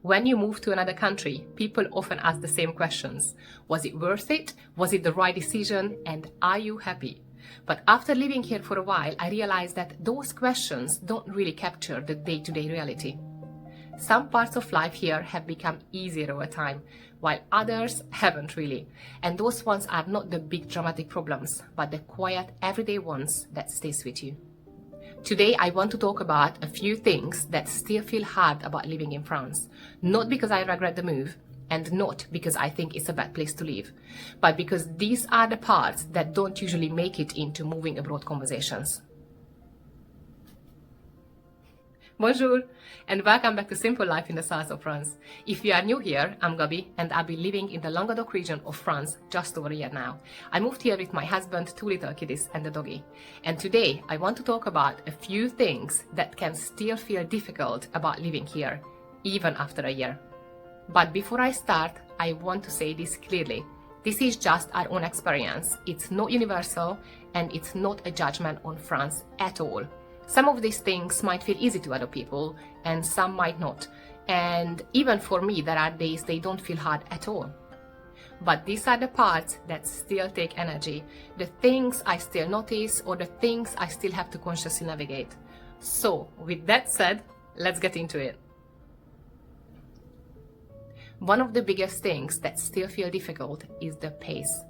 When you move to another country, people often ask the same questions. Was it worth it? Was it the right decision? And are you happy? But after living here for a while, I realized that those questions don't really capture the day-to-day reality. Some parts of life here have become easier over time, while others haven't really. And those ones are not the big dramatic problems, but the quiet, everyday ones that stays with you. Today, I want to talk about a few things that still feel hard about living in France. Not because I regret the move, and not because I think it's a bad place to live, but because these are the parts that don't usually make it into moving abroad conversations. Bonjour, and welcome back to Simple Life in the South of France. If you are new here, I'm Gabi, and I've been living in the Languedoc region of France just over a year now. I moved here with my husband, 2 little kiddies, and a doggy. And today, I want to talk about a few things that can still feel difficult about living here, even after a year. But before I start, I want to say this clearly. This is just our own experience. It's not universal, and it's not a judgment on France at all. Some of these things might feel easy to other people, and some might not. And even for me, there are days they don't feel hard at all. But these are the parts that still take energy, the things I still notice, or the things I still have to consciously navigate. So, with that said, let's get into it. One of the biggest things that still feel difficult is the pace.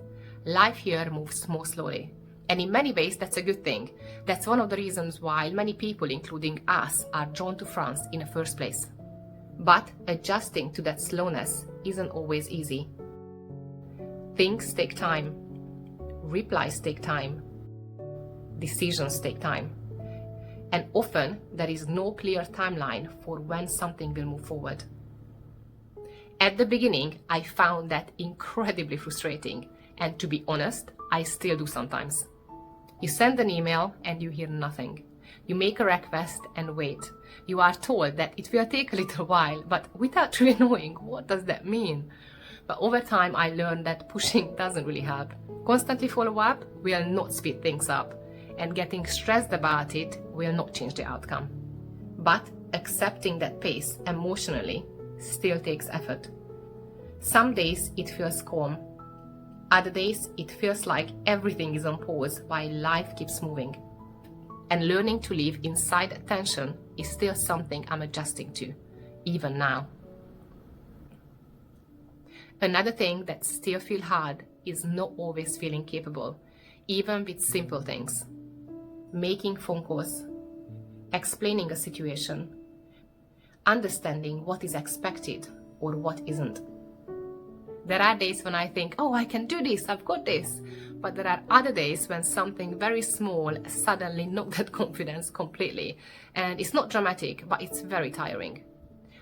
Life here moves more slowly. And in many ways, that's a good thing. That's one of the reasons why many people, including us, are drawn to France in the first place. But adjusting to that slowness isn't always easy. Things take time. Replies take time. Decisions take time. And often, there is no clear timeline for when something will move forward. At the beginning, I found that incredibly frustrating. And to be honest, I still do sometimes. You send an email and you hear nothing. You make a request and wait. You are told that it will take a little while, but without really knowing what does that mean. But over time, I learned that pushing doesn't really help. Constantly follow up will not speed things up, and getting stressed about it will not change the outcome. But accepting that pace emotionally still takes effort. Some days it feels calm. Other days, it feels like everything is on pause while life keeps moving. And learning to live inside that tension is still something I'm adjusting to, even now. Another thing that still feels hard is not always feeling capable, even with simple things. Making phone calls, explaining a situation, understanding what is expected or what isn't. There are days when I think, oh, I can do this, I've got this. But there are other days when something very small suddenly knocks that confidence completely. And it's not dramatic, but it's very tiring.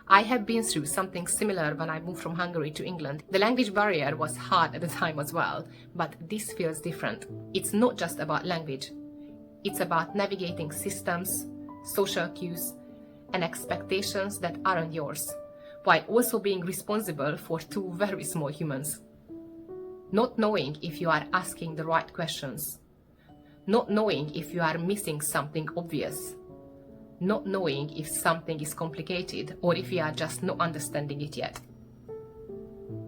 I have been through something similar when I moved from Hungary to England. The language barrier was hard at the time as well, but this feels different. It's not just about language. It's about navigating systems, social cues, and expectations that aren't yours, while also being responsible for 2 very small humans. Not knowing if you are asking the right questions. Not knowing if you are missing something obvious. Not knowing if something is complicated or if you are just not understanding it yet.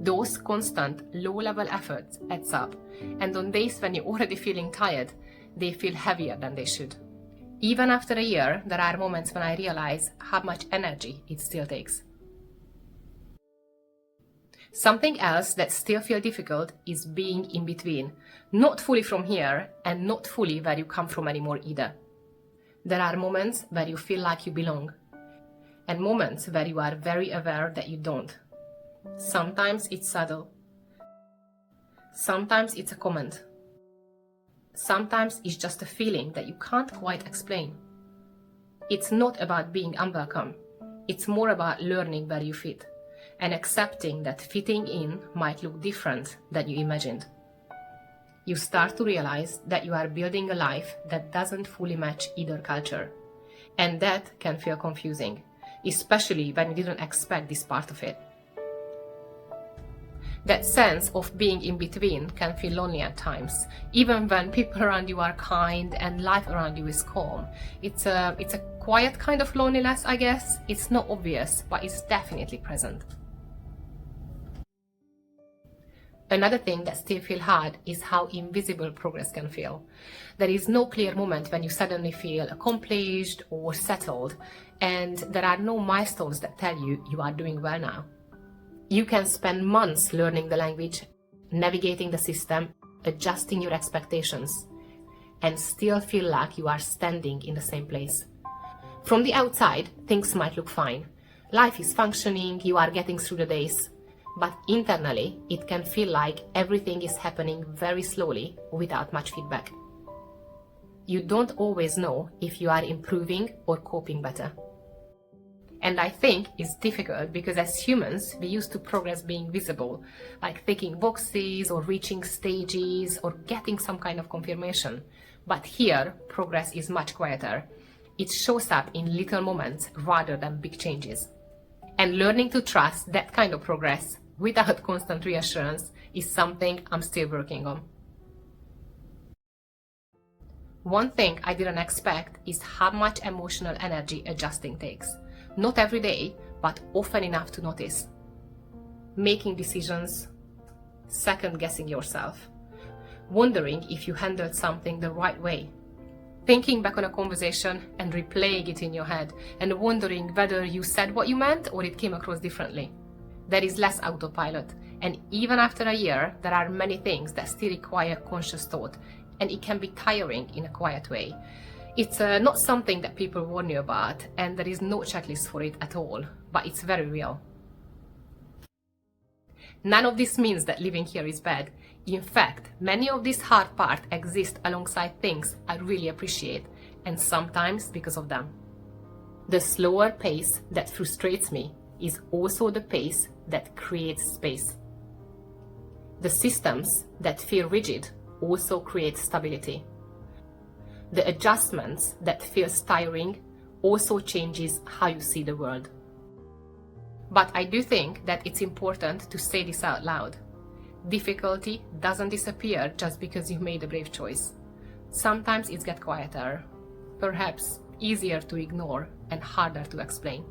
Those constant low-level efforts adds up, and on days when you're already feeling tired, they feel heavier than they should. Even after a year, there are moments when I realize how much energy it still takes. Something else that still feels difficult is being in between, not fully from here and not fully where you come from anymore either. There are moments where you feel like you belong, and moments where you are very aware that you don't. Sometimes it's subtle. Sometimes it's a comment. Sometimes it's just a feeling that you can't quite explain. It's not about being unwelcome. It's more about learning where you fit, and accepting that fitting in might look different than you imagined. You start to realize that you are building a life that doesn't fully match either culture. And that can feel confusing, especially when you didn't expect this part of it. That sense of being in between can feel lonely at times, even when people around you are kind and life around you is calm. It's a quiet kind of loneliness, I guess. It's not obvious, but it's definitely present. Another thing that still feels hard is how invisible progress can feel. There is no clear moment when you suddenly feel accomplished or settled, and there are no milestones that tell you you are doing well now. You can spend months learning the language, navigating the system, adjusting your expectations, and still feel like you are standing in the same place. From the outside, things might look fine. Life is functioning, you are getting through the days. But internally, it can feel like everything is happening very slowly without much feedback. You don't always know if you are improving or coping better. And I think it's difficult because as humans, we used to progress being visible, like ticking boxes or reaching stages or getting some kind of confirmation. But here, progress is much quieter. It shows up in little moments rather than big changes. And learning to trust that kind of progress without constant reassurance is something I'm still working on. One thing I didn't expect is how much emotional energy adjusting takes. Not every day, but often enough to notice. Making decisions, second-guessing yourself, wondering if you handled something the right way, thinking back on a conversation and replaying it in your head and wondering whether you said what you meant or it came across differently. There is less autopilot, and even after a year, there are many things that still require conscious thought, and it can be tiring in a quiet way. It's not something that people warn you about, and there is no checklist for it at all, but it's very real. None of this means that living here is bad. In fact, many of these hard parts exist alongside things I really appreciate, and sometimes because of them. The slower pace that frustrates me is also the pace that creates space. The systems that feel rigid also create stability. The adjustments that feel tiring also changes how you see the world. But I do think that it's important to say this out loud. Difficulty doesn't disappear just because you made a brave choice. Sometimes it gets quieter, perhaps easier to ignore and harder to explain.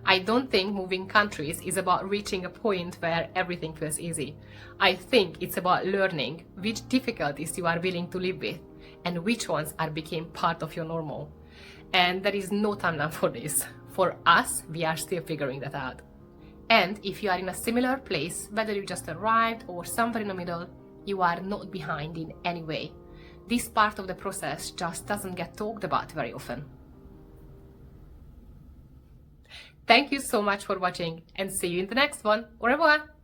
I don't think moving countries is about reaching a point where everything feels easy. I think it's about learning which difficulties you are willing to live with and which ones are became part of your normal. And there is no timeline for this. For us, we are still figuring that out. And if you are in a similar place, whether you just arrived or somewhere in the middle, you are not behind in any way. This part of the process just doesn't get talked about very often. Thank you so much for watching and see you in the next one. Au revoir!